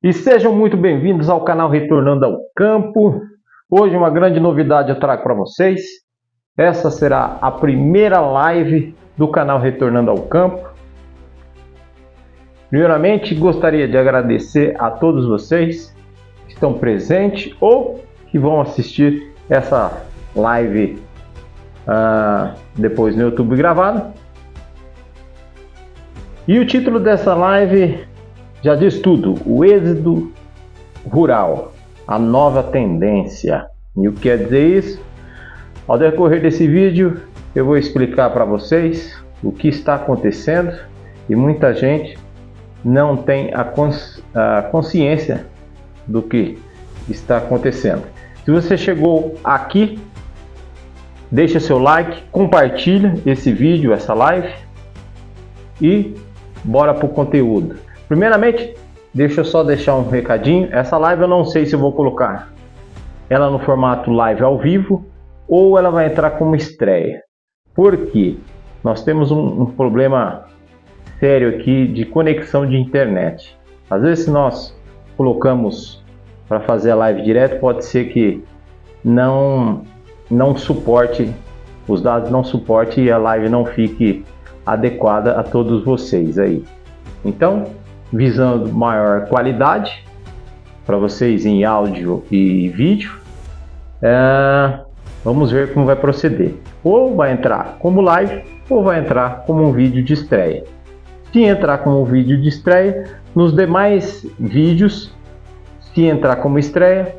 E sejam muito bem-vindos ao canal Retornando ao Campo. Hoje uma grande novidade eu trago para vocês. Essa será a primeira live do canal Retornando ao Campo. Primeiramente, gostaria de agradecer a todos vocês que estão presentes ou que vão assistir essa live depois no YouTube gravado. E o título dessa live já diz tudo: o êxodo rural, a nova tendência. E o que quer dizer isso? Ao decorrer desse vídeo eu vou explicar para vocês o que está acontecendo e muita gente não tem a consciência do que está acontecendo. Se você chegou aqui, deixa seu like, compartilha esse vídeo, essa live e bora pro conteúdo. Primeiramente, deixa eu só deixar um recadinho. Essa live eu não sei se eu vou colocar ela no formato live ao vivo ou ela vai entrar como estreia. Por quê? Nós temos um problema sério aqui de conexão de internet. Às vezes, se nós colocamos para fazer a live direto, pode ser que não suporte, os dados não suporte e a live não fique adequada a todos vocês aí. Então, visando maior qualidade para vocês em áudio e vídeo, vamos ver como vai proceder. Ou vai entrar como live ou vai entrar como um vídeo de estreia. Se entrar como um vídeo de estreia, nos demais vídeos, se entrar como estreia,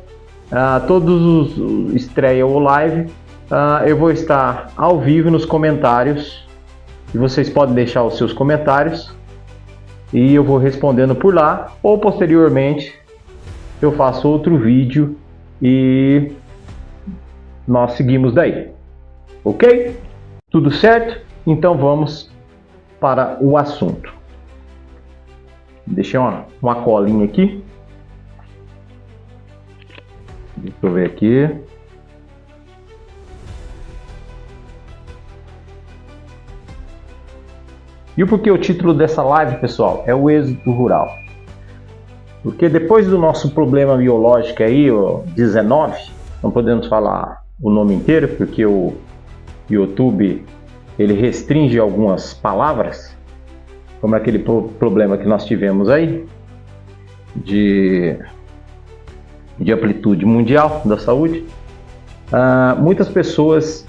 todos os estreia ou live, eu vou estar ao vivo nos comentários e vocês podem deixar os seus comentários e eu vou respondendo por lá, ou posteriormente eu faço outro vídeo e nós seguimos daí. Ok? Tudo certo? Então vamos para o assunto. Deixei uma colinha aqui. Deixa eu ver aqui. E o porquê o título dessa live, pessoal, é o êxodo rural? Porque depois do nosso problema biológico aí, o 19, não podemos falar o nome inteiro, porque o YouTube ele restringe algumas palavras, como aquele problema que nós tivemos aí, de amplitude mundial da saúde. Muitas pessoas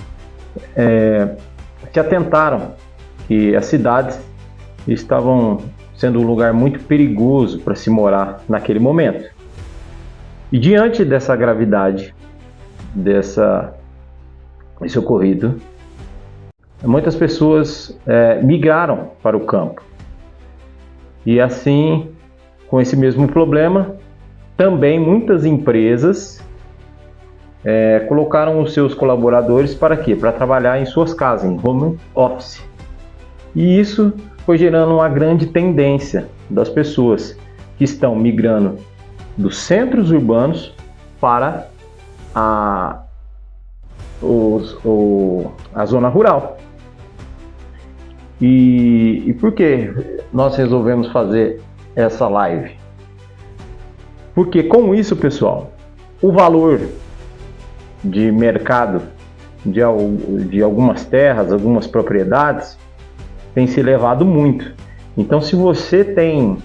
se atentaram que as cidades estavam sendo um lugar muito perigoso para se morar naquele momento. E diante dessa gravidade, desse ocorrido, muitas pessoas migraram para o campo. E assim, com esse mesmo problema, também muitas empresas colocaram os seus colaboradores para quê? Para trabalhar em suas casas, em home office. E isso foi gerando uma grande tendência das pessoas que estão migrando dos centros urbanos para a zona rural. E por que nós resolvemos fazer essa live? Porque com isso, pessoal, o valor de mercado de algumas terras, algumas propriedades, tem se elevado muito. Então, se você tem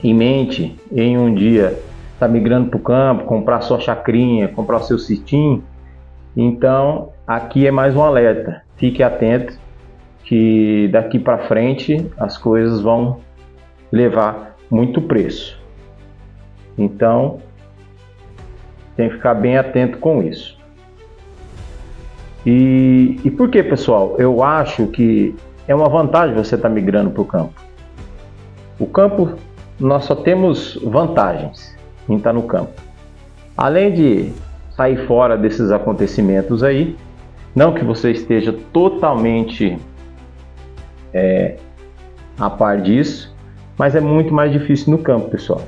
em mente em um dia estar migrando para o campo, comprar sua chacrinha, comprar o seu sitinho, então aqui é mais um alerta. Fique atento que daqui para frente as coisas vão levar muito preço. Então tem que ficar bem atento com isso. E por que, pessoal? Eu acho que é uma vantagem você estar migrando para o campo. O campo, nós só temos vantagens em estar no campo. Além de sair fora desses acontecimentos aí, não que você esteja totalmente a par disso, mas é muito mais difícil no campo, pessoal.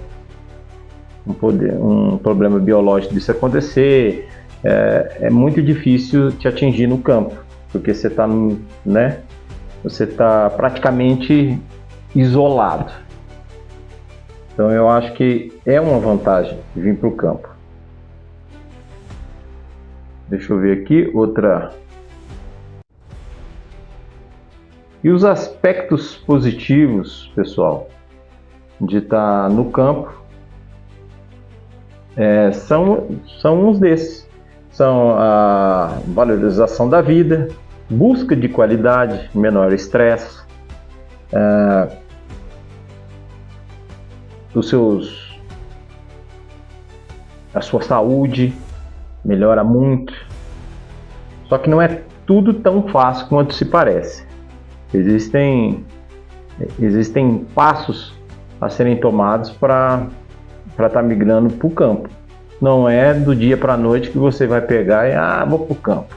Um problema biológico disso acontecer, é muito difícil te atingir no campo, porque você está, você está praticamente isolado. Então eu acho que é uma vantagem vir para o campo. Deixa eu ver aqui outra. E os aspectos positivos, pessoal, de estar no campo são uns desses. São a valorização da vida, busca de qualidade, menor estresse, a sua saúde melhora muito. Só que não é tudo tão fácil quanto se parece. Existem passos a serem tomados para estar migrando para o campo. Não é do dia para a noite que você vai pegar e vou para o campo,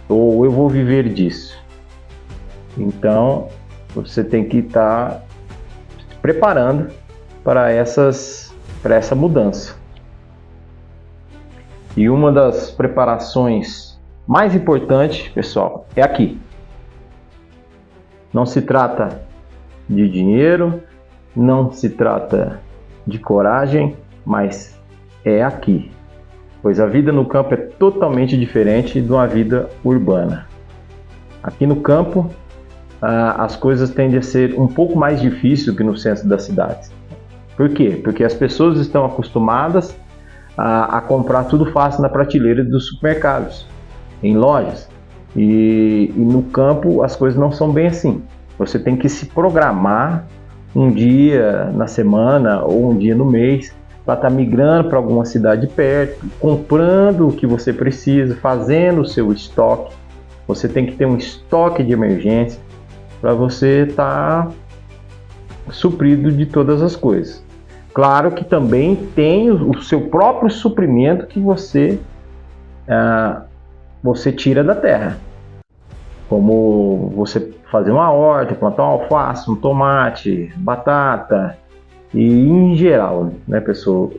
ou eu vou viver disso. Então você tem que estar se preparando para essa mudança. E uma das preparações mais importantes, pessoal, é aqui. Não se trata de dinheiro, não se trata de coragem, mas é aqui. Pois a vida no campo é totalmente diferente de uma vida urbana. Aqui no campo, as coisas tendem a ser um pouco mais difíceis do que no centro das cidades. Por quê? Porque as pessoas estão acostumadas a comprar tudo fácil na prateleira dos supermercados, em lojas. E no campo as coisas não são bem assim. Você tem que se programar um dia na semana ou um dia no mês para estar migrando para alguma cidade perto, comprando o que você precisa, fazendo o seu estoque. Você tem que ter um estoque de emergência para você estar suprido de todas as coisas. Claro que também tem o seu próprio suprimento que você tira da terra, como você fazer uma horta, plantar uma alface, um tomate, batata, e em geral, né, pessoal,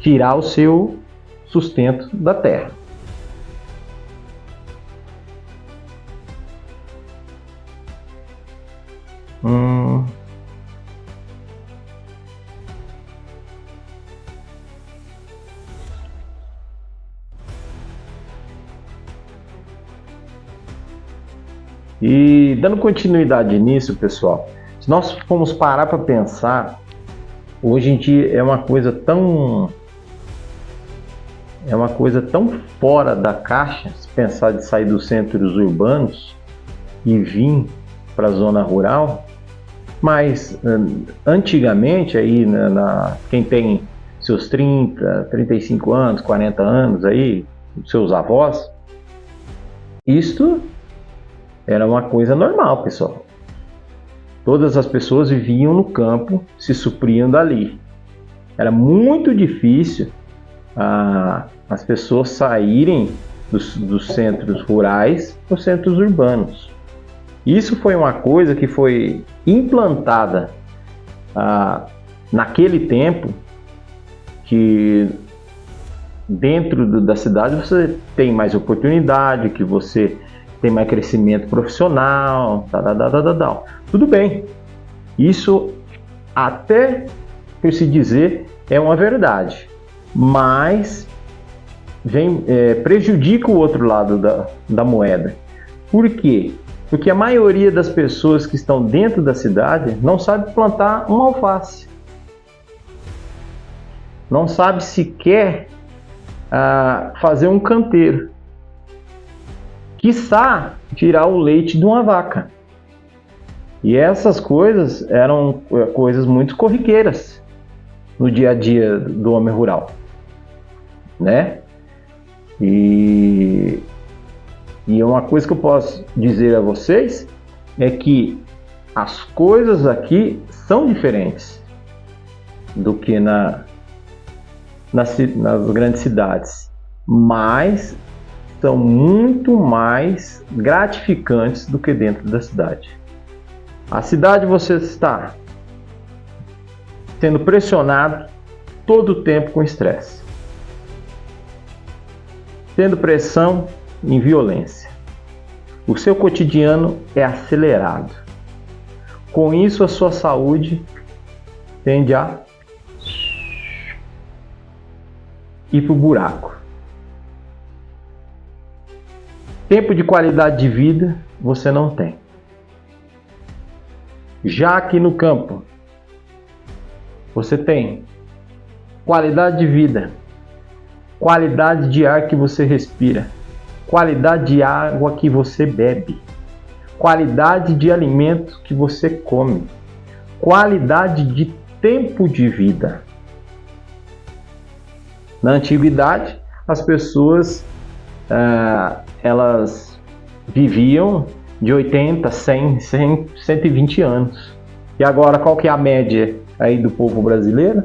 tirar o seu sustento da terra. E dando continuidade nisso, pessoal, se nós formos parar para pensar, hoje em dia é uma coisa tão fora da caixa, se pensar de sair dos centros urbanos e vir para a zona rural. Mas antigamente, aí, quem tem seus 30, 35 anos, 40 anos, aí, seus avós, isto era uma coisa normal, pessoal. Todas as pessoas viviam no campo, se supriam dali. Era muito difícil as pessoas saírem dos centros rurais para os centros urbanos. Isso foi uma coisa que foi implantada naquele tempo, que dentro da cidade você tem mais oportunidade, que você tem mais crescimento profissional, tudo bem. Isso, até por se dizer, é uma verdade, mas prejudica o outro lado da moeda. Por quê? Porque a maioria das pessoas que estão dentro da cidade não sabe plantar uma alface, não sabe sequer fazer um canteiro, quiçá tirar o leite de uma vaca. E essas coisas eram coisas muito corriqueiras no dia a dia do homem rural, né? E uma coisa que eu posso dizer a vocês é que as coisas aqui são diferentes do que nas grandes cidades, mas são muito mais gratificantes do que dentro da cidade. A cidade você está sendo pressionado todo o tempo com estresse, tendo pressão em violência. O seu cotidiano é acelerado. Com isso, a sua saúde tende a ir para o buraco. Tempo de qualidade de vida você não tem. Já aqui no campo, você tem qualidade de vida, qualidade de ar que você respira, qualidade de água que você bebe, qualidade de alimento que você come, qualidade de tempo de vida. Na antiguidade, as pessoas elas viviam de 80, 100, 120 anos. E agora, qual que é a média aí do povo brasileiro?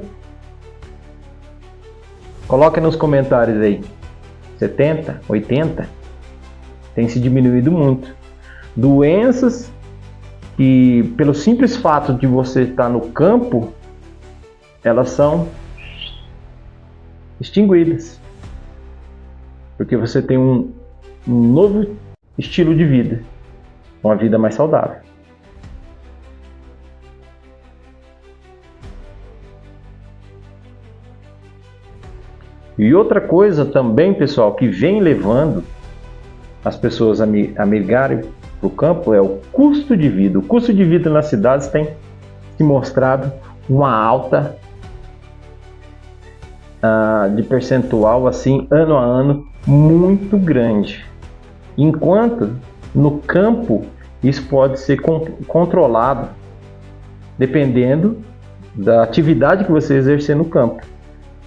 Coloca nos comentários aí. 70, 80? Tem se diminuído muito. Doenças que, pelo simples fato de você estar no campo, elas são extinguidas. Porque você tem um novo estilo de vida. Uma vida mais saudável. E outra coisa também, pessoal, que vem levando as pessoas a migrarem para o campo é o custo de vida. O custo de vida nas cidades tem se mostrado uma alta de percentual, assim, ano a ano, muito grande. Enquanto no campo isso pode ser controlado dependendo da atividade que você exercer no campo.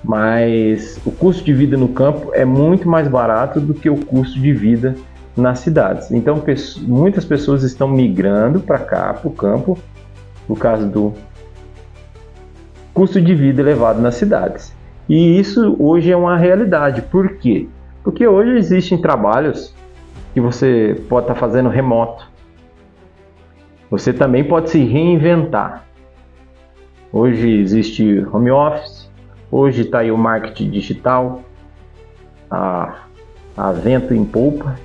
Mas o custo de vida no campo é muito mais barato do que o custo de vida nas cidades. Então muitas pessoas estão migrando para cá, para o campo, por causa do custo de vida elevado nas cidades. E isso hoje é uma realidade. Por quê? Porque hoje existem trabalhos que você pode estar fazendo remoto. Você também pode se reinventar. Hoje existe home office, hoje está aí o marketing digital, a vento em polpa,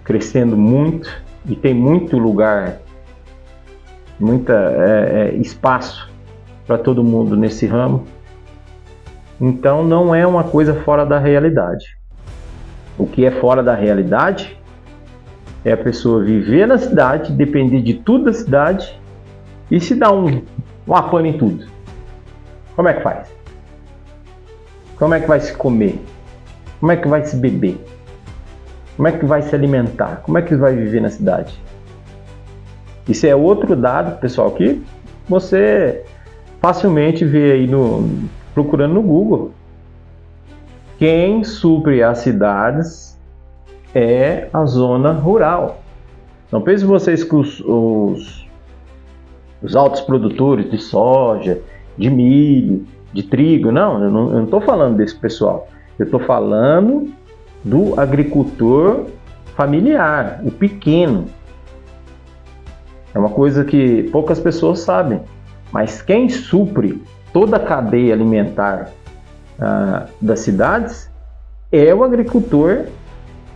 crescendo muito e tem muito lugar, espaço para todo mundo nesse ramo. Então não é uma coisa fora da realidade. O que é fora da realidade é a pessoa viver na cidade, depender de tudo da cidade e se dar um apano em tudo. Como é que faz? Como é que vai se comer? Como é que vai se beber? Como é que vai se alimentar? Como é que vai viver na cidade? Isso é outro dado, pessoal, que você facilmente vê aí procurando no Google. Quem supre as cidades é a zona rural. Não pense vocês que os altos produtores de soja, de milho, de trigo, não, eu não estou falando desse pessoal. Eu estou falando do agricultor familiar, o pequeno. É uma coisa que poucas pessoas sabem, mas quem supre toda a cadeia alimentar das cidades é o agricultor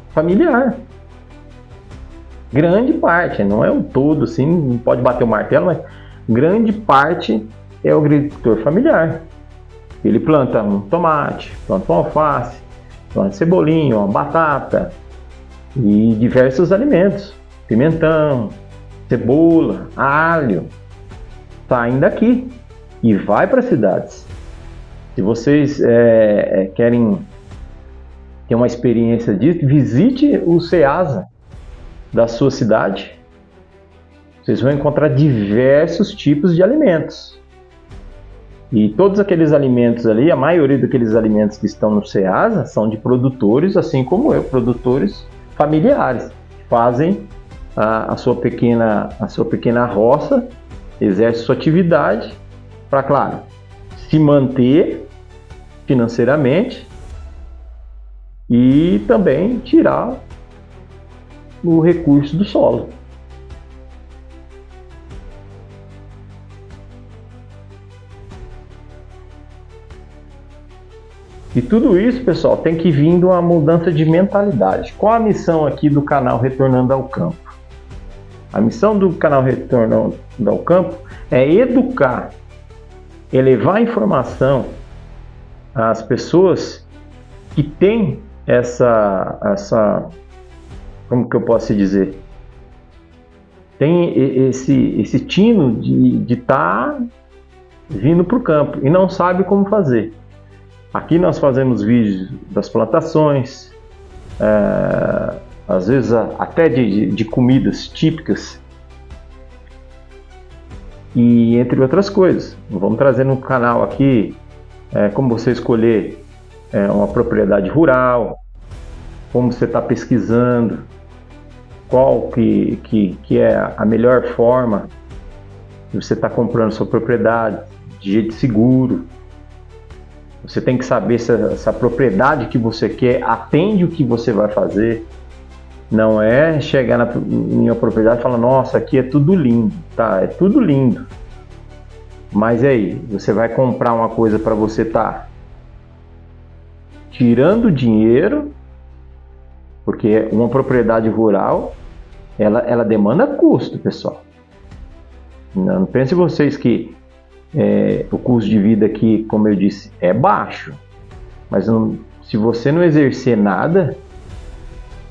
familiar. Grande parte, não é o todo, assim, não pode bater o martelo, mas grande parte é o agricultor familiar. Ele planta um tomate, planta uma alface, planta cebolinha, uma batata e diversos alimentos, pimentão, cebola, alho, saem daqui e vai para as cidades. Se vocês querem ter uma experiência disso, visite o Ceasa da sua cidade. Vocês vão encontrar diversos tipos de alimentos. E todos aqueles alimentos ali, a maioria daqueles alimentos que estão no Ceasa são de produtores, assim como eu, produtores familiares, que fazem a sua pequena roça, exerce sua atividade para, claro, se manter financeiramente e também tirar o recurso do solo. E tudo isso, pessoal, tem que vir de uma mudança de mentalidade. Qual a missão aqui do canal Retornando ao Campo? A missão do canal Retornando ao Campo é educar elevar a informação às pessoas que têm essa, como que eu posso dizer? Tem esse tino de estar vindo para o campo e não sabe como fazer. Aqui nós fazemos vídeos das plantações, às vezes até de comidas típicas, e entre outras coisas. Vamos trazer no canal aqui como você escolher uma propriedade rural, como você está pesquisando, qual que é a melhor forma de você estar comprando sua propriedade de jeito seguro. Você tem que saber se essa propriedade que você quer atende o que você vai fazer. Não é chegar na minha propriedade e falar, nossa, aqui é tudo lindo. Tá, é tudo lindo. Mas aí, você vai comprar uma coisa para você estar tirando dinheiro, porque uma propriedade rural, ela demanda custo, pessoal. Não pense vocês que o custo de vida aqui, como eu disse, é baixo. Mas se você não exercer nada,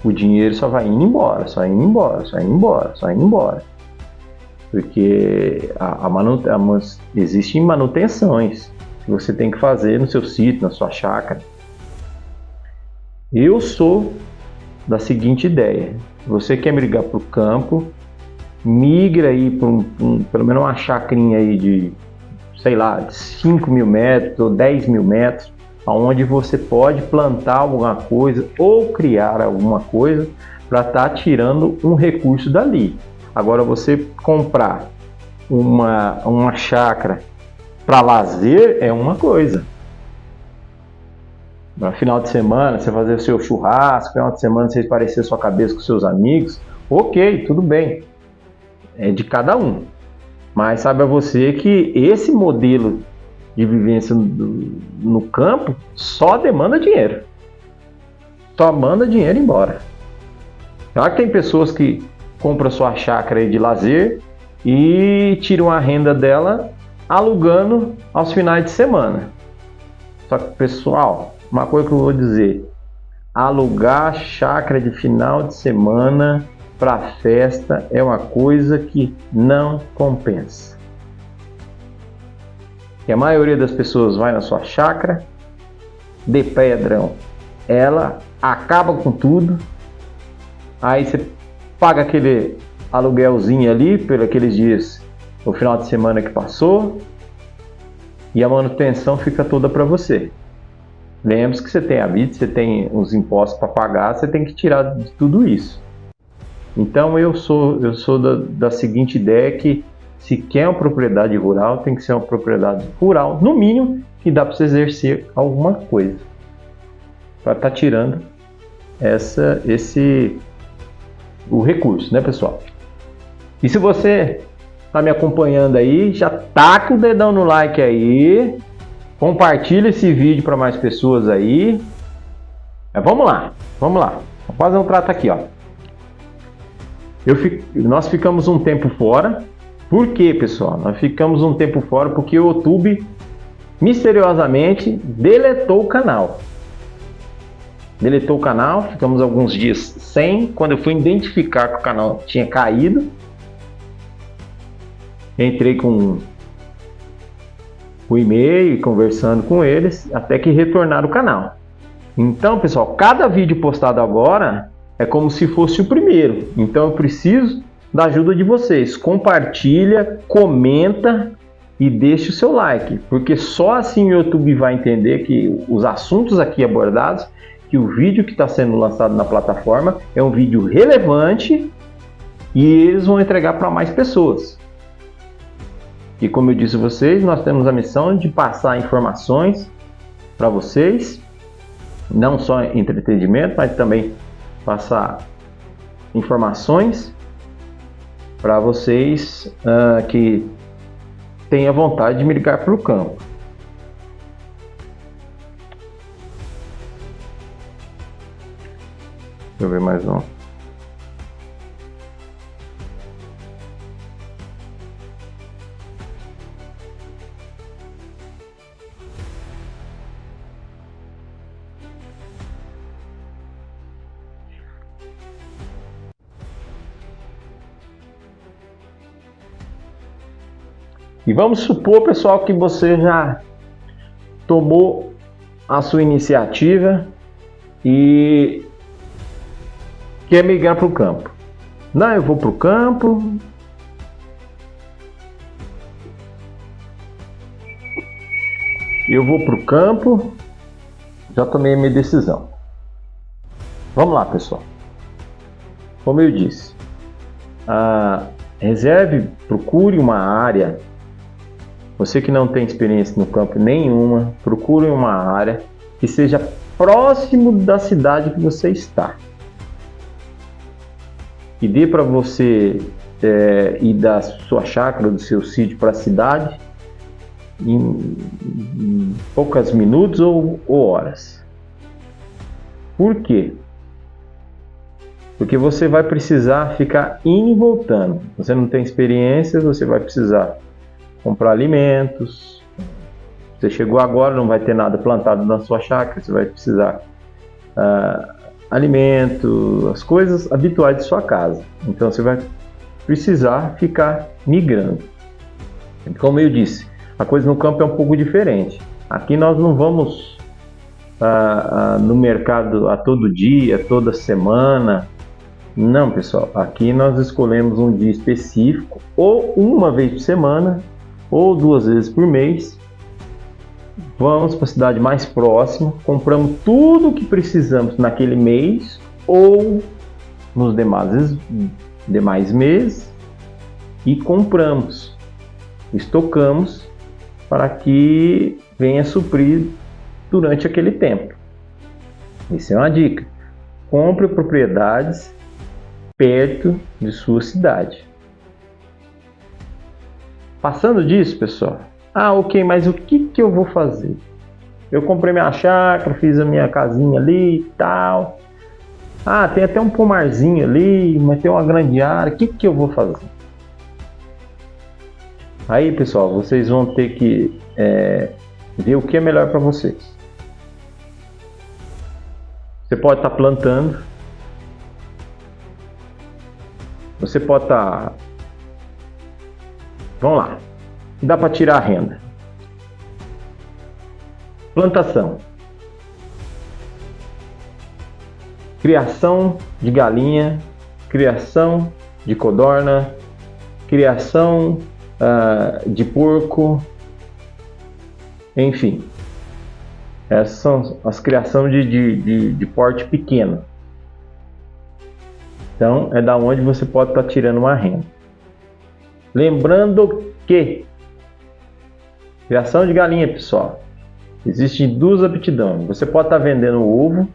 o dinheiro só vai indo embora, só indo embora, só indo embora, só indo embora. Porque existem manutenções que você tem que fazer no seu sítio, na sua chácara. Eu sou da seguinte ideia: você quer migrar para o campo, migra aí para pelo menos uma chacrinha aí de, sei lá, de 5 mil metros ou 10 mil metros, onde você pode plantar alguma coisa ou criar alguma coisa para estar tirando um recurso dali. Agora, você comprar uma chácara para lazer é uma coisa. No final de semana, você fazer o seu churrasco, final de semana você parecer sua cabeça com seus amigos, ok, tudo bem. É de cada um. Mas saiba você que esse modelo de vivência no campo só demanda dinheiro. Só manda dinheiro embora. Claro que tem pessoas que compram sua chácara aí de lazer e tiram a renda dela alugando aos finais de semana. Só que, pessoal, uma coisa que eu vou dizer: alugar chácara de final de semana para festa é uma coisa que não compensa. Que a maioria das pessoas vai na sua chácara, de pedrão, ela acaba com tudo, aí você paga aquele aluguelzinho ali por aqueles dias, o final de semana que passou, e a manutenção fica toda para você. Lembre-se que você tem a vida, você tem os impostos para pagar, você tem que tirar de tudo isso. Então eu sou da seguinte ideia: que se quer uma propriedade rural, tem que ser uma propriedade rural, no mínimo, que dá para você exercer alguma coisa, para estar tirando o recurso, né, pessoal? E se você está me acompanhando aí, já taca o dedão no like aí, compartilha esse vídeo para mais pessoas aí. Vamos lá. Vou fazer um trato aqui, ó. Nós ficamos um tempo fora. Por quê, pessoal? Nós ficamos um tempo fora porque o YouTube misteriosamente deletou o canal. Ficamos alguns dias sem. Quando eu fui identificar que o canal tinha caído, entrei com o e-mail, conversando com eles, até que retornaram o canal. Então, pessoal, cada vídeo postado agora é como se fosse o primeiro. Então eu preciso da ajuda de vocês. Compartilha, comenta e deixe o seu like, porque só assim o YouTube vai entender que os assuntos aqui abordados, que o vídeo que está sendo lançado na plataforma é um vídeo relevante e eles vão entregar para mais pessoas. E como eu disse a vocês, nós temos a missão de passar informações para vocês, não só entretenimento, mas também passar informações para vocês que tenham vontade de migrar para o campo. Deixa eu ver mais um. E vamos supor, pessoal, que você já tomou a sua iniciativa e quer migrar para o campo. Não, eu vou para o campo. Já tomei a minha decisão. Vamos lá, pessoal. Como eu disse, procure uma área. Você que não tem experiência no campo nenhuma, procure uma área que seja próximo da cidade que você está. E dê para você ir da sua chácara, do seu sítio para a cidade em poucos minutos ou horas. Por quê? Porque você vai precisar ficar indo e voltando. Você não tem experiência, você vai precisar comprar alimentos. Você chegou agora, não vai ter nada plantado na sua chácara, você vai precisar alimento, as coisas habituais de sua casa. Então você vai precisar ficar migrando. Como eu disse, a coisa no campo é um pouco diferente. Aqui nós não vamos no mercado a todo dia, toda semana. Não, pessoal. Aqui nós escolhemos um dia específico, ou uma vez por semana, ou 2 vezes por mês. Vamos para a cidade mais próxima, compramos tudo o que precisamos naquele mês ou nos demais meses e compramos, estocamos para que venha suprir durante aquele tempo. Isso é uma dica. Compre propriedades perto de sua cidade. Passando disso, pessoal, ok, mas o que eu vou fazer? Eu comprei minha chácara, fiz a minha casinha ali e tal. Tem até um pomarzinho ali, mas tem uma grande área. O que eu vou fazer? Aí, pessoal, vocês vão ter que ver o que é melhor para vocês. Você pode estar plantando. Você pode estar... Vamos lá. Dá para tirar a renda. Plantação. Criação de galinha, criação de codorna, criação de porco, enfim. Essas são as criações de porte pequeno. Então, é da onde você pode estar tirando uma renda. Lembrando que criação de galinha, pessoal, existem 2 aptidões. Você pode estar vendendo o ovo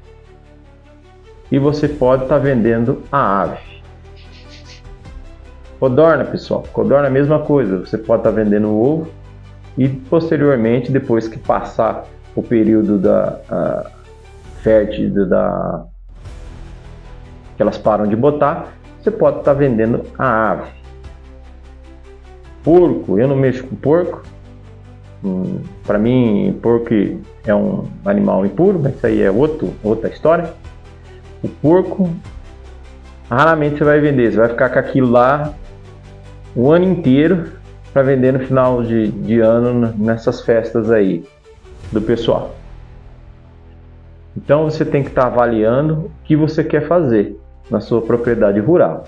e você pode estar vendendo a ave. Codorna, pessoal, codorna é a mesma coisa. Você pode estar vendendo o ovo e posteriormente, depois que passar o período fértil que elas param de botar, você pode estar vendendo a ave. Porco, eu não mexo com porco. Para mim, porco é um animal impuro, mas isso aí é outra história. O porco, raramente você vai vender, você vai ficar com aquilo lá o ano inteiro para vender no final de ano nessas festas aí do pessoal. Então você tem que estar avaliando o que você quer fazer na sua propriedade rural.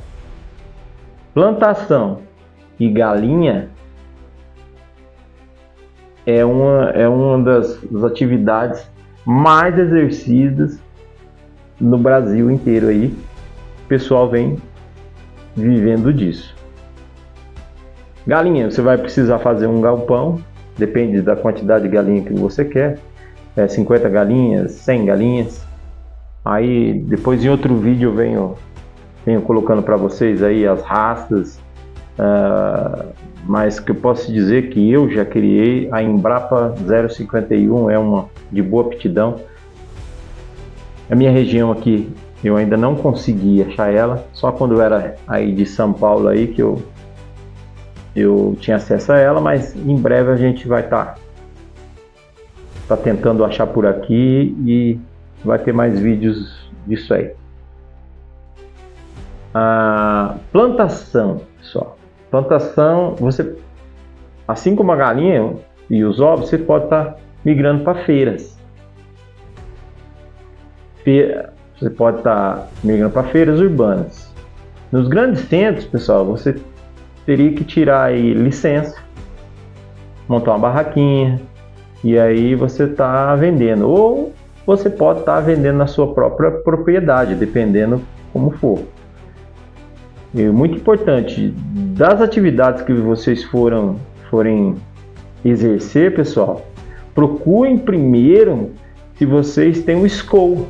Plantação e galinha é uma das atividades mais exercidas no Brasil inteiro aí. O pessoal vem vivendo disso. Galinha, você vai precisar fazer um galpão, depende da quantidade de galinha que você quer. 50 galinhas, 100 galinhas. Aí depois em outro vídeo eu venho colocando para vocês aí as raças, mas que eu posso dizer que eu já criei a Embrapa 051, é uma de boa aptidão. A minha região aqui eu ainda não consegui achar ela, só quando eu era aí de São Paulo aí que eu tinha acesso a ela, mas em breve a gente vai estar tentando achar por aqui e vai ter mais vídeos disso aí. A plantação, pessoal. Plantação, você assim como a galinha e os ovos, você pode estar migrando para feiras. Você pode estar migrando para feiras urbanas. Nos grandes centros, pessoal, você teria que tirar aí licença, montar uma barraquinha e aí você está vendendo. Ou você pode estar vendendo na sua própria propriedade, dependendo como for. E muito importante, das atividades que vocês forem exercer, pessoal, procurem primeiro se vocês têm um SCOL,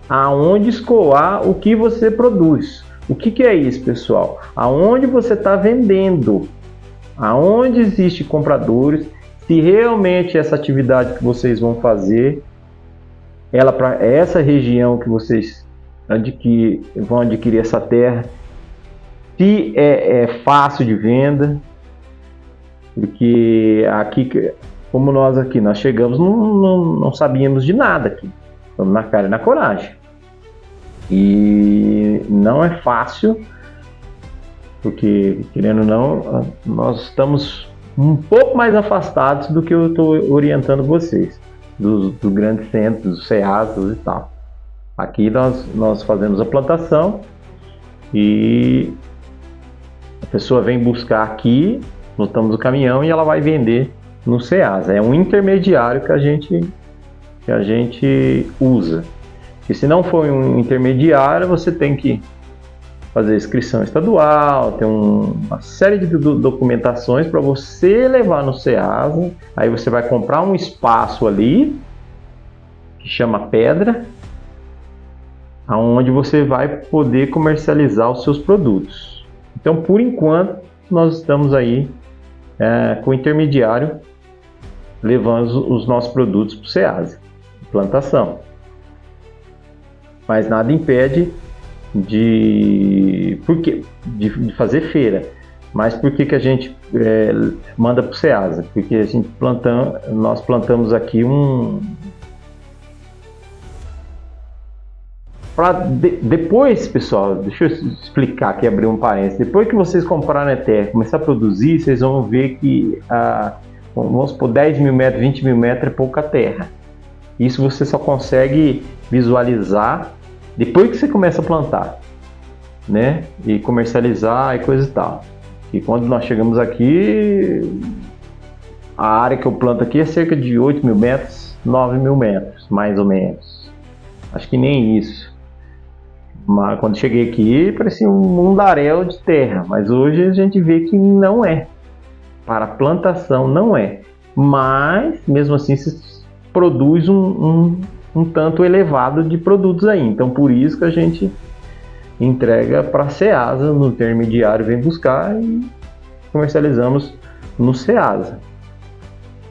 aonde escoar o que você produz. O que é isso, pessoal? Aonde você está vendendo, aonde existe compradores, se realmente essa atividade que vocês vão fazer, ela para essa região que vocês vão adquirir essa terra, se é fácil de venda, porque aqui, como nós chegamos, não sabíamos de nada aqui, estamos na cara e na coragem. E não é fácil, porque, querendo ou não, nós estamos um pouco mais afastados do que eu estou orientando vocês, do grandes centros, dos ceases e tal. Aqui nós fazemos a plantação e a pessoa vem buscar aqui, notamos o caminhão e ela vai vender no ceasa. É um intermediário que a gente usa. E se não for um intermediário, você tem que fazer inscrição estadual, tem uma série de documentações para você levar no ceasa. Aí você vai comprar um espaço ali, que chama pedra, aonde você vai poder comercializar os seus produtos. Então, por enquanto, nós estamos aí com o intermediário levando os nossos produtos para o ceasa, plantação. Mas nada impede de fazer feira. Mas por que a gente manda para o ceasa? Porque nós plantamos aqui depois, pessoal, deixa eu explicar aqui, abrir um parênteses. Depois que vocês comprarem a terra, começar a produzir, vocês vão ver que vamos por 10 mil metros, 20 mil metros é pouca terra. Isso você só consegue visualizar depois que você começa a plantar, né? E comercializar e coisa e tal. E quando nós chegamos aqui, a área que eu planto aqui é cerca de 8 mil metros, 9 mil metros, mais ou menos. Acho que nem isso. Mas quando cheguei aqui, parecia um mundaréu de terra. Mas hoje a gente vê que não é. Para plantação não é. Mas, mesmo assim, se produz um tanto elevado de produtos aí. Então, por isso que a gente entrega para a ceasa, no intermediário vem buscar e comercializamos no ceasa.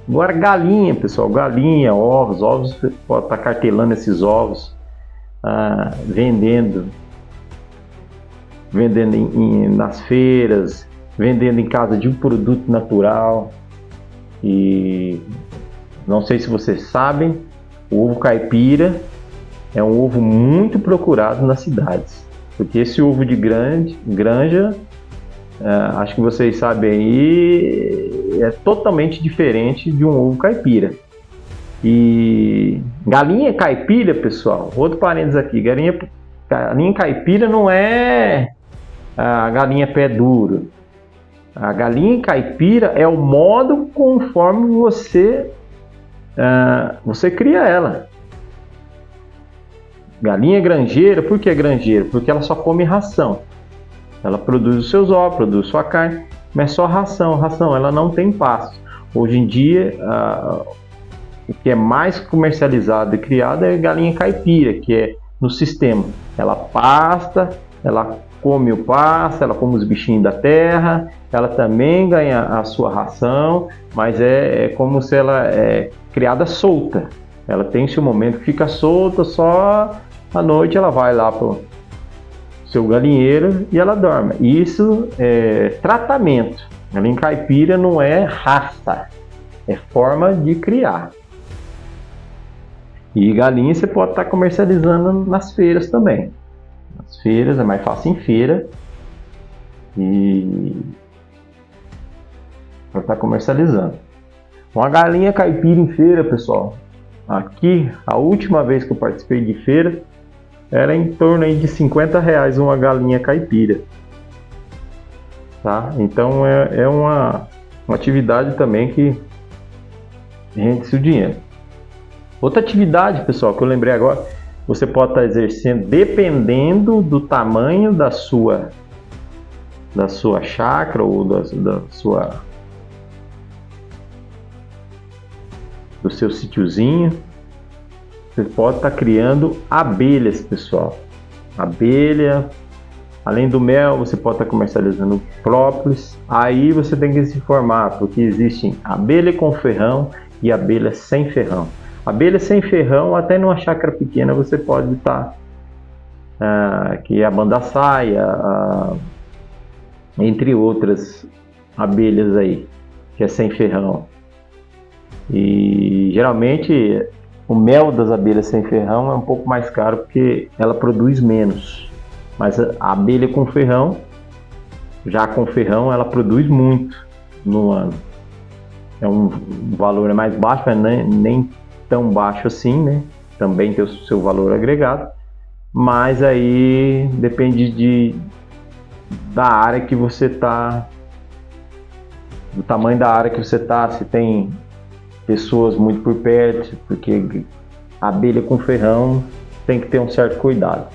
Agora, galinha, pessoal, galinha, ovos, você pode estar cartelando esses ovos, vendendo nas feiras, vendendo em casa de um produto natural. E não sei se vocês sabem, o ovo caipira é um ovo muito procurado nas cidades, porque esse ovo de granja, acho que vocês sabem aí, é totalmente diferente de um ovo caipira. E galinha caipira, pessoal, outro parênteses aqui, galinha caipira não é a galinha pé duro. A galinha caipira é o modo conforme você cria ela. Galinha granjeira, por que granjeira? Porque ela só come ração. Ela produz os seus ovos, produz sua carne, mas só ração, ela não tem pasto. Hoje em dia, o que é mais comercializado e criado é galinha caipira, que é no sistema. Ela pasta, ela come o pasto, ela come os bichinhos da terra, ela também ganha a sua ração, mas é como se ela é criada solta. Ela tem seu momento que fica solta, só à noite ela vai lá pro seu galinheiro e ela dorme. Isso é tratamento. Galinha caipira não é raça, é forma de criar. E galinha você pode estar comercializando nas feiras também. Nas feiras, é mais fácil em feira. E para estar comercializando. Uma galinha caipira em feira, pessoal. Aqui, a última vez que eu participei de feira, era em torno aí de R$50 uma galinha caipira. Tá? Então é uma atividade também que rende-se o dinheiro. Outra atividade, pessoal, que eu lembrei agora, você pode estar exercendo dependendo do tamanho da sua chácara ou do seu sítiozinho. Você pode estar criando abelhas, pessoal. Abelha, além do mel, você pode estar comercializando própolis. Aí você tem que se informar, porque existem abelha com ferrão e abelha sem ferrão. Abelha sem ferrão, até numa chácara pequena, você pode estar, que é a bandaçaia, entre outras abelhas aí, que é sem ferrão. E geralmente o mel das abelhas sem ferrão é um pouco mais caro porque ela produz menos. Mas a abelha com ferrão, já com ferrão, ela produz muito no ano. É um valor mais baixo, mas nem tão baixo assim, né? Também tem o seu valor agregado. Mas aí depende da área que você está, do tamanho da área que você está, se tem pessoas muito por perto, porque a abelha com ferrão tem que ter um certo cuidado.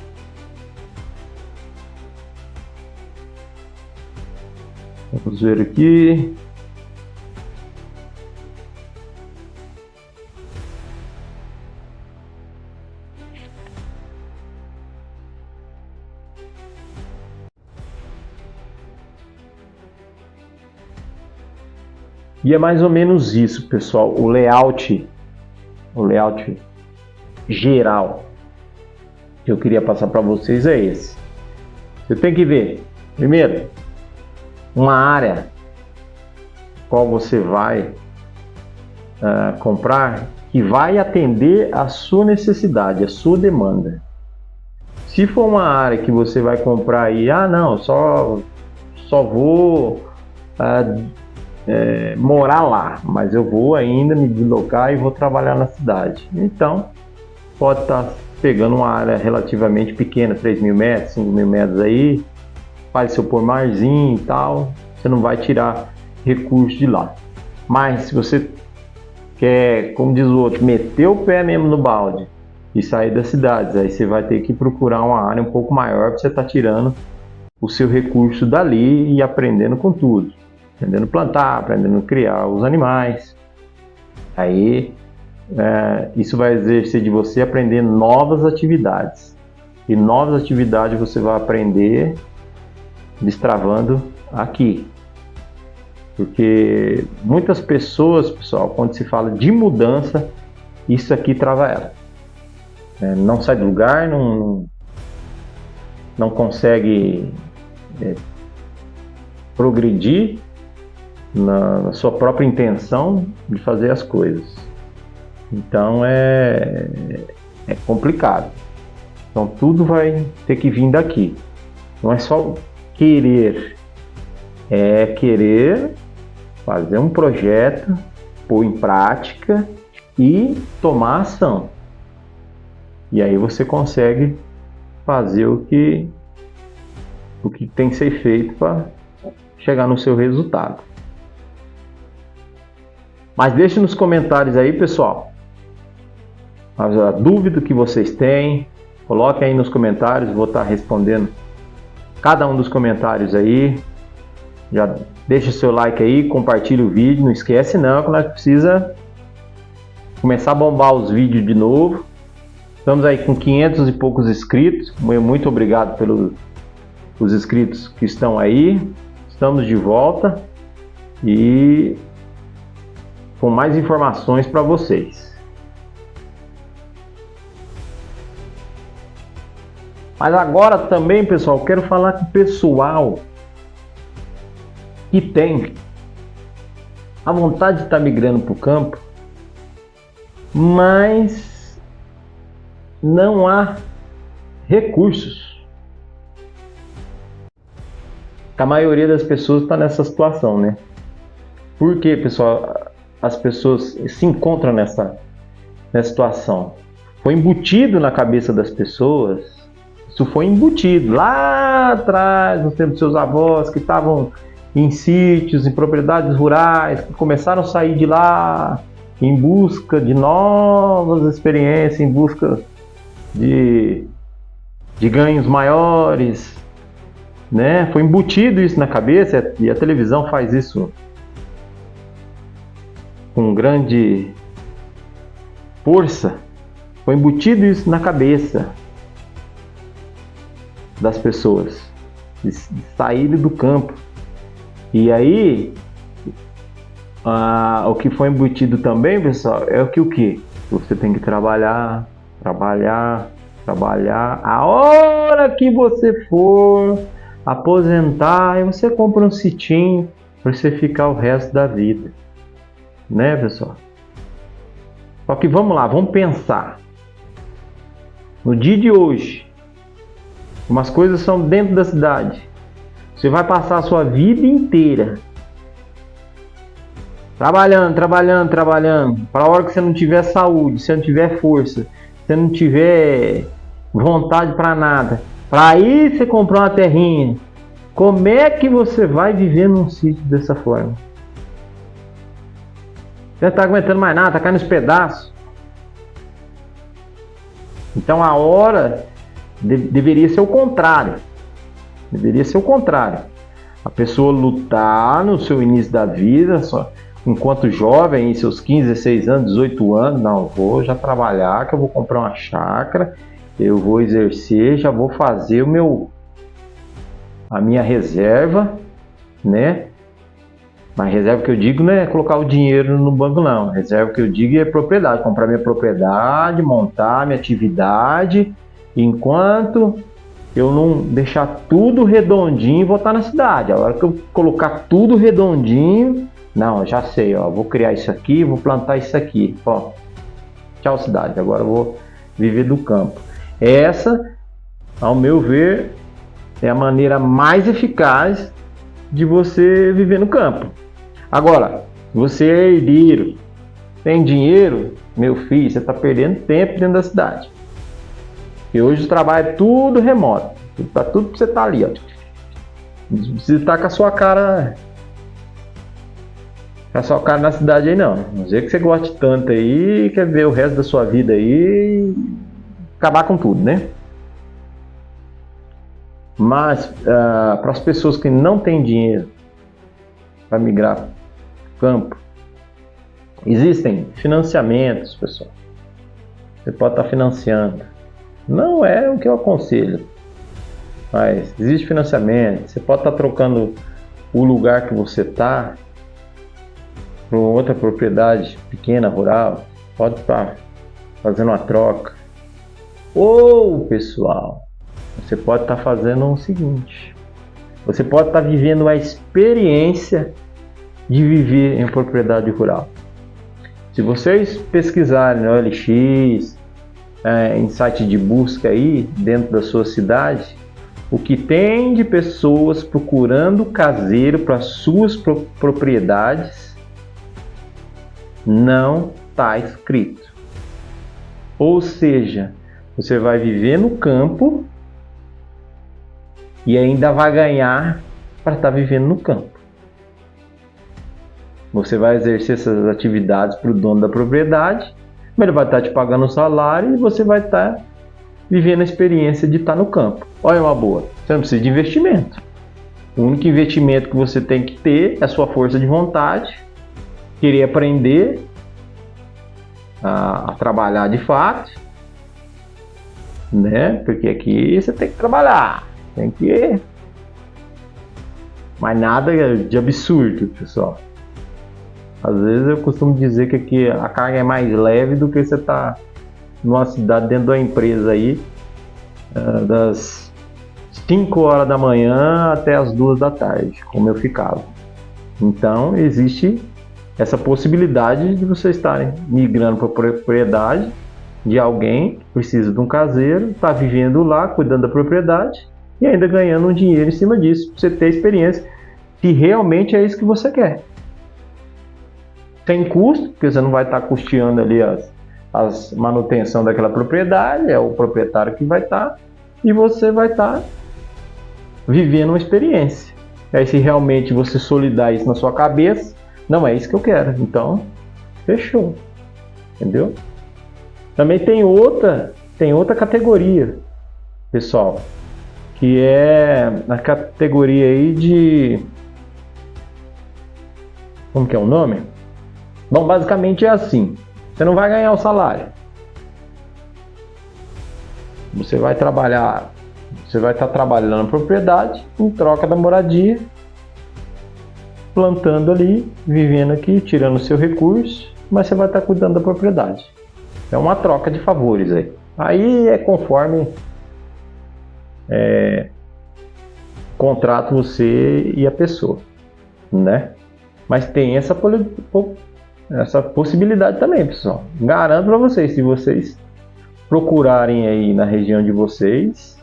Vamos ver aqui. E é mais ou menos isso, pessoal. O layout geral que eu queria passar para vocês é esse. Você tem que ver, primeiro, uma área qual você vai comprar que vai atender a sua necessidade, a sua demanda. Se for uma área que você vai comprar aí, não, só vou morar lá, mas eu vou ainda me deslocar e vou trabalhar na cidade. Então, pode estar pegando uma área relativamente pequena, 3.000 metros, 5.000 metros aí, faz seu pomarzinho e tal, você não vai tirar recursos de lá. Mas se você quer, como diz o outro, meter o pé mesmo no balde e sair das cidades, aí você vai ter que procurar uma área um pouco maior para você estar tirando o seu recurso dali e aprendendo com tudo. Aprendendo a plantar, aprendendo a criar os animais. Aí isso vai exercer de você aprender novas atividades. E novas atividades você vai aprender destravando aqui. Porque muitas pessoas, pessoal, quando se fala de mudança, isso aqui trava ela. Não sai do lugar, não consegue progredir na sua própria intenção de fazer as coisas. Então é complicado. Então tudo vai ter que vir daqui. Não é só querer, é querer fazer um projeto, pôr em prática e tomar ação. E aí você consegue fazer o que tem que ser feito para chegar no seu resultado. Mas deixe nos comentários aí, pessoal, a dúvida que vocês têm. Coloquem aí nos comentários, vou estar respondendo cada um dos comentários aí. Já deixa o seu like aí, compartilha o vídeo. Não esquece não que nós precisamos começar a bombar os vídeos de novo. Estamos aí com 500 e poucos inscritos. Muito obrigado pelos inscritos que estão aí. Estamos de volta e com mais informações para vocês. Mas agora também, pessoal, quero falar com o pessoal que tem a vontade de estar migrando para o campo, mas não há recursos. A maioria das pessoas está nessa situação, né? Por que, pessoal, as pessoas se encontram nessa situação? Foi embutido na cabeça das pessoas, isso foi embutido lá atrás, no tempo dos seus avós, que estavam em sítios, em propriedades rurais, que começaram a sair de lá em busca de novas experiências, em busca de ganhos maiores, né? Foi embutido isso na cabeça, e a televisão faz isso com grande força. Foi embutido isso na cabeça das pessoas, de saírem do campo. E aí, o que foi embutido também, pessoal, é o que? Você tem que trabalhar. A hora que você for aposentar, aí você compra um sitinho para você ficar o resto da vida, né, pessoal? Só que vamos lá, vamos pensar. No dia de hoje, umas coisas são dentro da cidade. Você vai passar a sua vida inteira trabalhando. Para a hora que você não tiver saúde, você não tiver força, você não tiver vontade para nada, para aí você comprar uma terrinha. Como é que você vai viver num sítio dessa forma? Você não está aguentando mais nada, está caindo nos pedaços. Então a hora deveria ser o contrário. A pessoa lutar no seu início da vida, só enquanto jovem, em seus 15, 16 anos, 18 anos, não, vou já trabalhar, que eu vou comprar uma chácara, eu vou exercer, já vou fazer a minha reserva, né? Mas reserva que eu digo não é colocar o dinheiro no banco, não. Reserva que eu digo é propriedade, comprar minha propriedade, montar minha atividade, enquanto eu não deixar tudo redondinho e voltar na cidade. A hora que eu colocar tudo redondinho, não, já sei, ó, vou criar isso aqui, vou plantar isso aqui, ó, tchau cidade, agora eu vou viver do campo. Essa, ao meu ver, é a maneira mais eficaz de você viver no campo. Agora, você é herdeiro, tem dinheiro, meu filho, você está perdendo tempo dentro da cidade. E hoje o trabalho é tudo remoto. Tá tudo pra você estar ali, ó. Não precisa estar com a sua cara na cidade aí, não. Não sei que você goste tanto aí e quer ver o resto da sua vida aí e acabar com tudo, né? Mas para as pessoas que não têm dinheiro para migrar para o campo, existem financiamentos, pessoal. Você pode estar financiando. Não é o que eu aconselho, mas existe financiamento. Você pode estar trocando o lugar que você está para outra propriedade pequena, rural. Pode estar fazendo uma troca. Ou, pessoal, você pode estar fazendo o seguinte: você pode estar vivendo a experiência de viver em propriedade rural. Se vocês pesquisarem no OLX, em site de busca aí dentro da sua cidade, o que tem de pessoas procurando caseiro para suas propriedades não está escrito. Ou seja, você vai viver no campo e ainda vai ganhar para estar vivendo no campo. Você vai exercer essas atividades para o dono da propriedade, ele vai estar te pagando um salário e você vai estar vivendo a experiência de estar no campo. Olha uma boa, você não precisa de investimento. O único investimento que você tem que ter é a sua força de vontade, querer aprender a trabalhar de fato, né? Porque aqui você tem que trabalhar, tem que... Mas nada de absurdo, pessoal. Às vezes eu costumo dizer que aqui a carga é mais leve do que você tá numa cidade dentro de uma empresa aí, das 5 horas da manhã até as 2 da tarde, como eu ficava. Então existe essa possibilidade de vocês estarem migrando para a propriedade de alguém que precisa de um caseiro, está vivendo lá, cuidando da propriedade e ainda ganhando um dinheiro em cima disso, para você ter experiência, se realmente é isso que você quer. sem custo, porque você não vai estar custeando ali as manutenção daquela propriedade, é o proprietário que vai estar, e você vai estar vivendo uma experiência. Aí se realmente você solidar isso na sua cabeça, não é isso que eu quero, então fechou, entendeu? Também tem outra categoria, pessoal, que é a categoria aí de, como que é o nome? Bom, basicamente é assim, você não vai ganhar o salário, você vai trabalhar, você vai estar trabalhando na propriedade em troca da moradia, plantando ali, vivendo aqui, tirando o seu recurso, mas você vai estar cuidando da propriedade. É uma troca de favores aí. Aí é conforme contrato você e a pessoa, né? Mas tem essa possibilidade também, pessoal. Garanto para vocês, se vocês procurarem aí na região de vocês,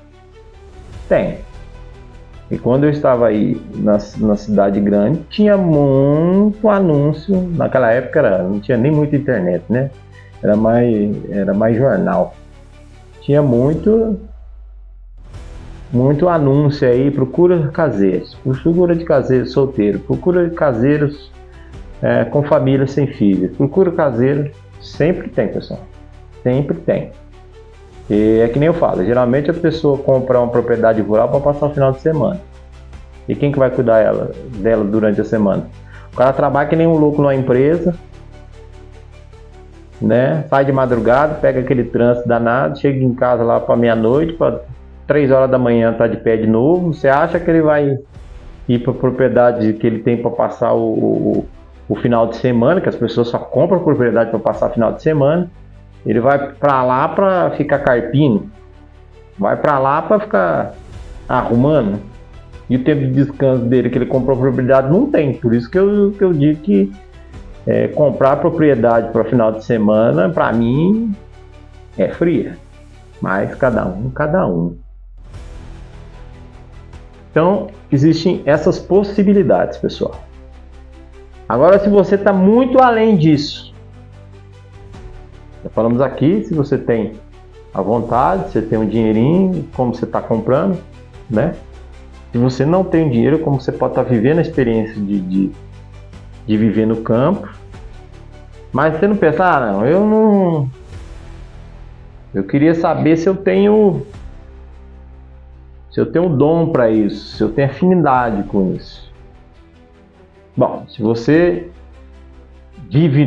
tem. E quando eu estava aí na cidade grande, tinha muito anúncio. Naquela época não tinha nem muita internet, né? Era mais jornal. Tinha muito anúncio aí, procura caseiros, procura de caseiros solteiros, procura de caseiros com família sem filhos, procura caseiro, sempre tem, pessoal, sempre tem. E é que nem eu falo, geralmente a pessoa compra uma propriedade rural para passar o final de semana. E quem que vai cuidar dela durante a semana? O cara trabalha que nem um louco numa empresa, né? Sai de madrugada, pega aquele trânsito danado, chega em casa lá para meia-noite, para 3 horas da manhã tá de pé de novo. Você acha que ele vai ir para a propriedade que ele tem para passar o final de semana, que as pessoas só compram propriedade para passar o final de semana? Ele vai para lá para ficar carpindo, vai para lá para ficar arrumando, e o tempo de descanso dele que ele comprou propriedade não tem. Por isso que eu digo que comprar propriedade para final de semana, para mim, é fria, mas cada um. Então, existem essas possibilidades, pessoal. Agora, se você está muito além disso, já falamos aqui, se você tem a vontade, você tem um dinheirinho, como você está comprando, né? Se você não tem dinheiro, como você pode estar vivendo a experiência de viver no campo, mas você não pensa, não, eu queria saber se eu tenho dom para isso, se eu tenho afinidade com isso. Bom, se você vive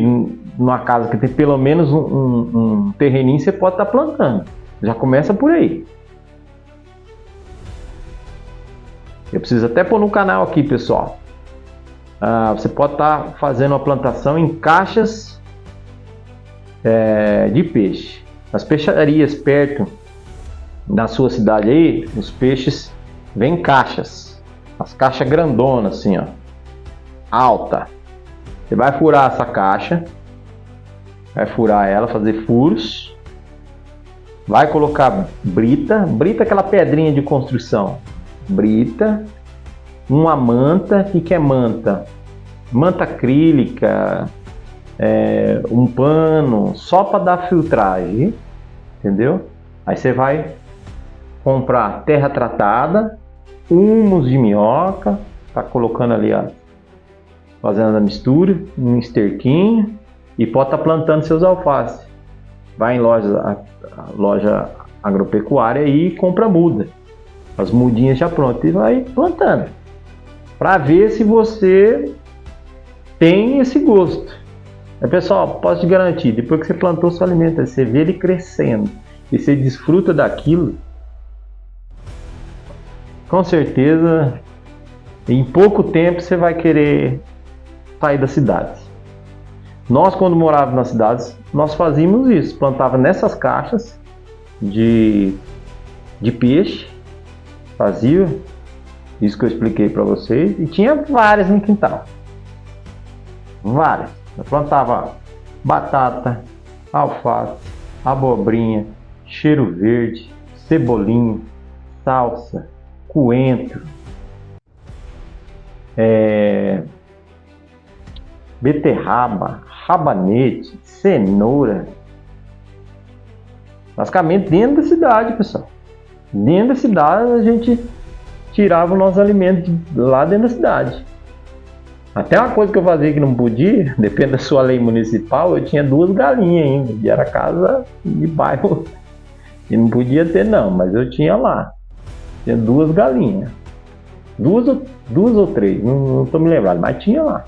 numa casa que tem pelo menos um terreninho, você pode estar plantando. Já começa por aí. Eu preciso até pôr no canal aqui, pessoal. Você pode estar fazendo uma plantação em caixas de peixe. As peixarias perto da sua cidade aí, os peixes vêm em caixas. As caixas grandonas assim, ó, alta. Você vai furar essa caixa, vai furar ela, fazer furos, vai colocar brita é aquela pedrinha de construção, brita, uma manta. O que é manta? Manta acrílica, um pano, só para dar filtragem, entendeu? Aí você vai comprar terra tratada, humus de minhoca, tá colocando ali, ó, fazendo a mistura, um esterquinho, e pode estar plantando seus alfaces. Vai em loja agropecuária e compra muda, as mudinhas já prontas, e vai plantando, para ver se você tem esse gosto. Pessoal, posso te garantir, depois que você plantou seu alimento, você vê ele crescendo e você desfruta daquilo, com certeza em pouco tempo você vai querer sair das cidades. Nós, quando morávamos nas cidades, nós fazíamos isso, plantava nessas caixas de peixe, fazia isso que eu expliquei para vocês, e tinha várias no quintal, várias. Eu plantava batata, alface, abobrinha, cheiro verde, cebolinha, salsa, coentro, beterraba, rabanete, cenoura. Basicamente dentro da cidade, pessoal. Dentro da cidade a gente tirava os nossos alimentos lá dentro da cidade. Até uma coisa que eu fazia que não podia, depende da sua lei municipal, eu tinha 2 galinhas ainda, e era casa de bairro, e não podia ter não, mas eu tinha lá. Tinha 2 galinhas. Duas ou 3, não estou me lembrando, mas tinha lá.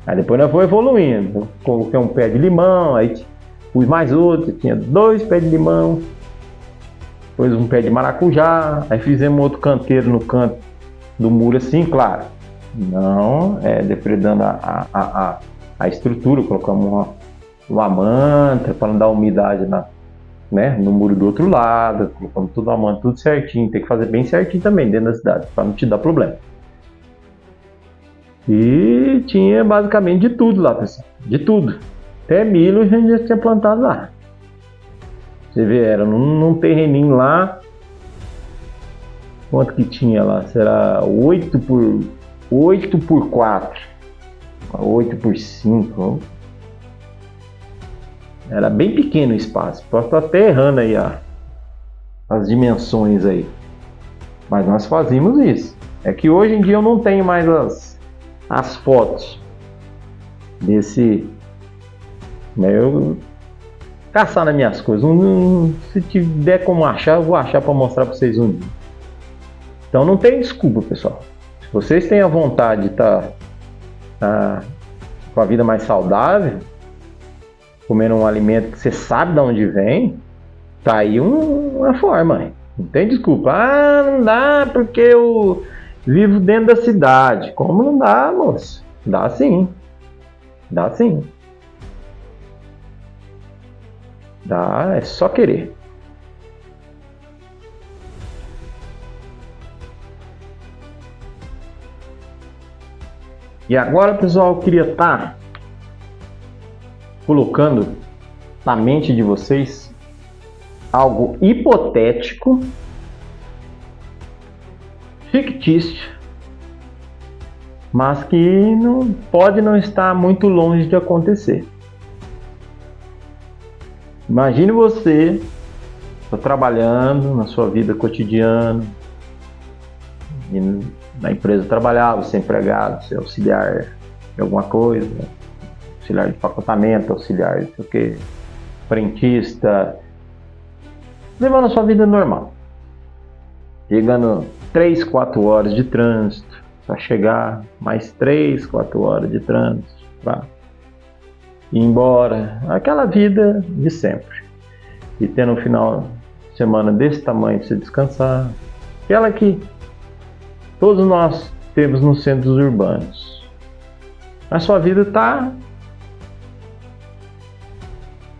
Aí depois nós foi evoluindo. Eu coloquei um pé de limão, aí pus mais outro, tinha 2 pés de limão, depois um pé de maracujá, aí fizemos outro canteiro no canto do muro assim, claro. Não depredando a estrutura, colocamos uma manta para não dar umidade no muro do outro lado, colocamos tudo a manta, tudo certinho, tem que fazer bem certinho também dentro da cidade, para não te dar problema. E tinha basicamente de tudo lá, pessoal, de tudo. Até milho a gente já tinha plantado lá. Você vê, era num terreninho lá. Quanto que tinha lá? Será 8 por 4. 8 por 5. Era bem pequeno o espaço. Posso estar até errando aí as dimensões aí. Mas nós fazíamos isso. É que hoje em dia eu não tenho mais as fotos desse. Eu caçar nas minhas coisas. Se tiver como achar, eu vou achar para mostrar para vocês um dia. Então não tem desculpa, pessoal. Se vocês têm a vontade de estar com a vida mais saudável, comendo um alimento que você sabe de onde vem, tá aí uma forma. Não tem desculpa. Não dá porque eu vivo dentro da cidade. Como não dá, moço? Dá sim. Dá sim. Dá, é só querer. E agora, pessoal, eu queria estar colocando na mente de vocês algo hipotético, fictício, mas que pode não estar muito longe de acontecer. Imagine você trabalhando na sua vida cotidiana, e na empresa trabalhar, você é empregado, você é auxiliar de alguma coisa, auxiliar de pacotamento, auxiliar de sei o que, frentista, levando a sua vida normal, chegando 3, 4 horas de trânsito para chegar, mais 3, 4 horas de trânsito para ir embora, aquela vida de sempre, e tendo um final de semana desse tamanho para você descansar, aquela que todos nós temos nos centros urbanos. A sua vida está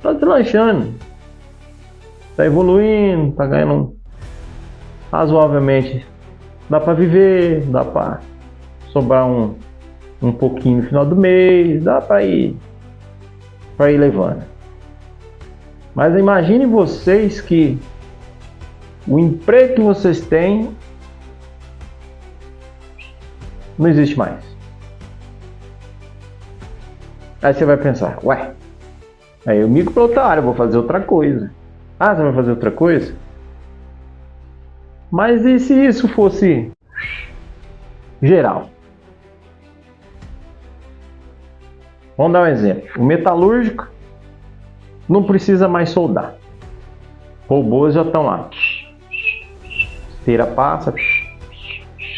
deslanchando, está evoluindo, está ganhando razoavelmente. Dá para viver, dá para sobrar um pouquinho no final do mês, dá para ir levando. Mas imagine vocês que o emprego que vocês têm não existe mais. Aí você vai pensar, ué, aí eu migo para outra área, vou fazer outra coisa. Você vai fazer outra coisa? Mas e se isso fosse geral? Vamos dar um exemplo. O metalúrgico não precisa mais soldar. Robôs já estão lá. Esteira passa.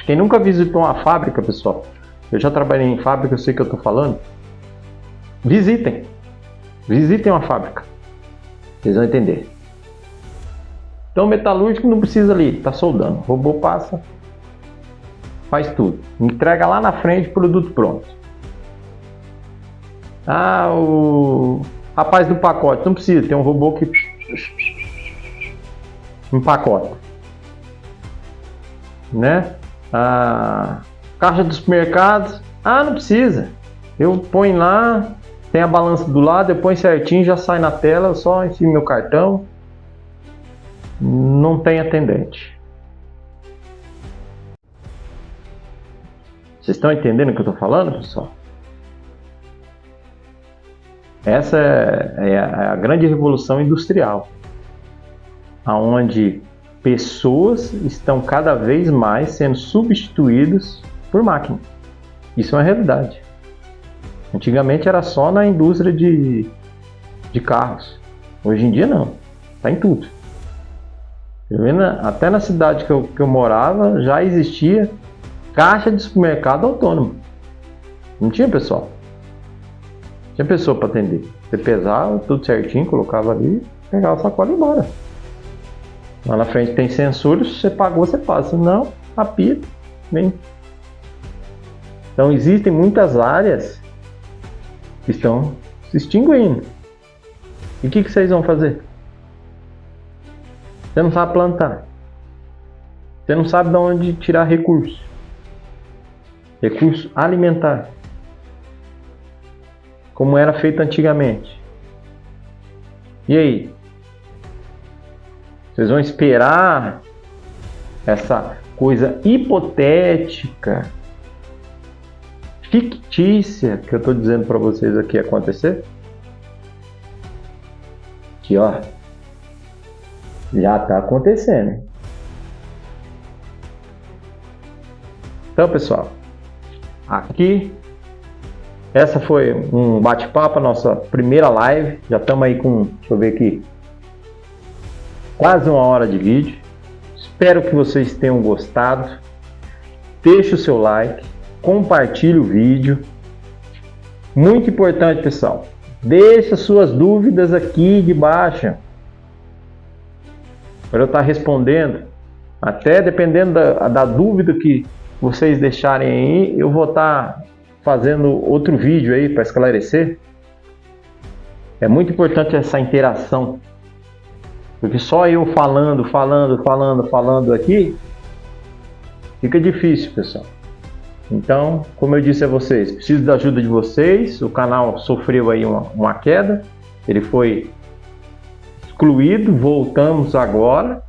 Quem nunca visitou uma fábrica, pessoal, eu já trabalhei em fábrica, eu sei o que eu estou falando. Visitem uma fábrica, vocês vão entender. Então o metalúrgico não precisa ali, tá soldando. O robô passa, faz tudo, entrega lá na frente, produto pronto. O rapaz do pacote não precisa, tem um robô que empacota, né? A caixa dos supermercados, não precisa, eu ponho lá, tem a balança do lado, eu ponho certinho, já sai na tela, eu só ensino meu cartão, não tem atendente. Vocês estão entendendo o que eu estou falando, pessoal? Essa é a grande revolução industrial, onde pessoas estão cada vez mais sendo substituídas por máquinas. Isso é uma realidade. Antigamente era só na indústria de carros. Hoje em dia não. Está em tudo. Até na cidade que eu morava já existia caixa de supermercado autônomo. Não tinha pessoal. Tinha pessoa para atender. Você pesava tudo certinho, colocava ali, pegava a sacola e ia embora. Lá na frente tem sensores, você pagou, você passa. Se não, apita, vem. Então existem muitas áreas que estão se extinguindo. E o que vocês vão fazer? Você não sabe plantar. Você não sabe de onde tirar recurso. Recurso alimentar. Como era feito antigamente. E aí? Vocês vão esperar essa coisa hipotética, fictícia que eu estou dizendo para vocês aqui acontecer? Aqui, ó, já está acontecendo. Então, pessoal, aqui essa foi um bate-papo, a nossa primeira live. Já estamos aí com, deixa eu ver aqui, quase 1 hora de vídeo. Espero que vocês tenham gostado. Deixe o seu like, compartilhe o vídeo. Muito importante, pessoal. Deixe suas dúvidas aqui de baixo para eu estar respondendo. Até dependendo da dúvida que vocês deixarem aí, eu vou estar fazendo outro vídeo aí para esclarecer. É muito importante essa interação, porque só eu falando aqui fica difícil, pessoal. Então, como eu disse a vocês, preciso da ajuda de vocês. O canal sofreu aí uma queda, ele foi excluído, voltamos agora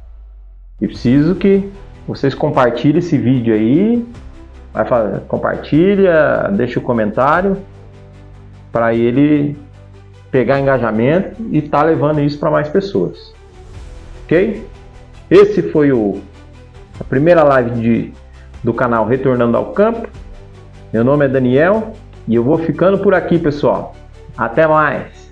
e preciso que vocês compartilhem esse vídeo aí. Compartilha, deixa o comentário para ele pegar engajamento e tá levando isso para mais pessoas, ok? Esse foi a primeira live do canal Retornando ao Campo. Meu nome é Daniel e eu vou ficando por aqui, pessoal. Até mais!